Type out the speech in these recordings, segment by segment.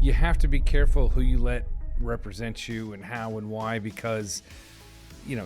You have to be careful who you let represent you and how and why, because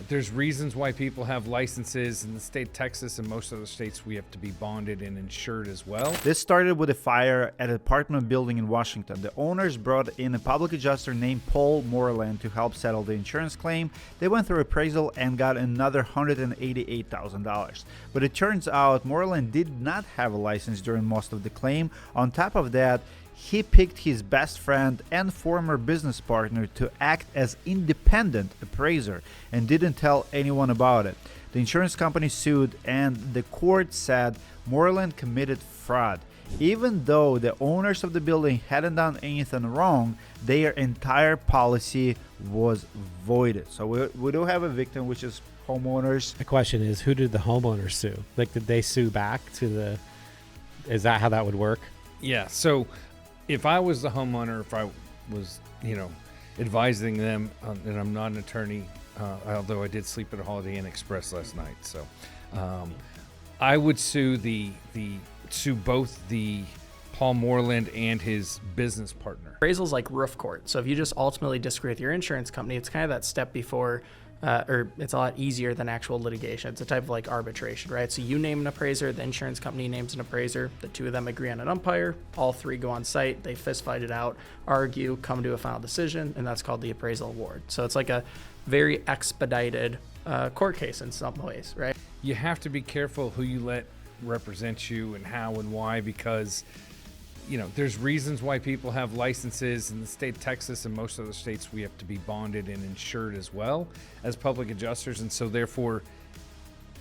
there's reasons why people have licenses. In the state of Texas and most other states, we have to be bonded and insured as well. This started with a fire at an apartment building in Washington. The owners brought in a public adjuster named Paul Moreland to help settle the insurance claim. They went through appraisal and got another $188,000. But it turns out Moreland did not have a license during most of the claim. On top of that, he picked his best friend and former business partner to act as independent appraiser and didn't tell anyone about it. The insurance company sued, and the court said Moreland committed fraud. Even though the owners of the building hadn't done anything wrong, their entire policy was voided. So we do have a victim, which is homeowners. The question is, who did the homeowners sue? Like, did they sue back to the... Is that how that would work? Yeah, so if I was the homeowner, if I was, advising them, and I'm not an attorney, although I did sleep at a Holiday Inn Express last night, so I would sue sue both the Paul Moreland and his business partner. Appraisal's like roof court. So if you just ultimately disagree with your insurance company, it's kind of that step before, or it's a lot easier than actual litigation. It's a type of like arbitration, right? So you name an appraiser, the insurance company names an appraiser, the two of them agree on an umpire, all three go on site, they fist fight it out, argue, come to a final decision, and that's called the appraisal award. So it's like a very expedited court case in some ways, right? You have to be careful who you let represent you and how and why, because there's reasons why people have licenses. In the state of Texas and most other states, we have to be bonded and insured as well as public adjusters. And so therefore,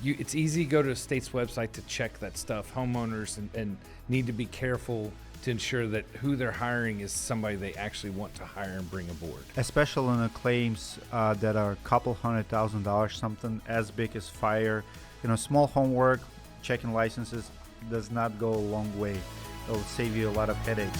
it's easy to go to a state's website to check that stuff. Homeowners and need to be careful to ensure that who they're hiring is somebody they actually want to hire and bring aboard. Especially on the claims that are a couple $100,000, something as big as fire. Small homework, checking licenses does not go a long way. It'll save you a lot of headaches.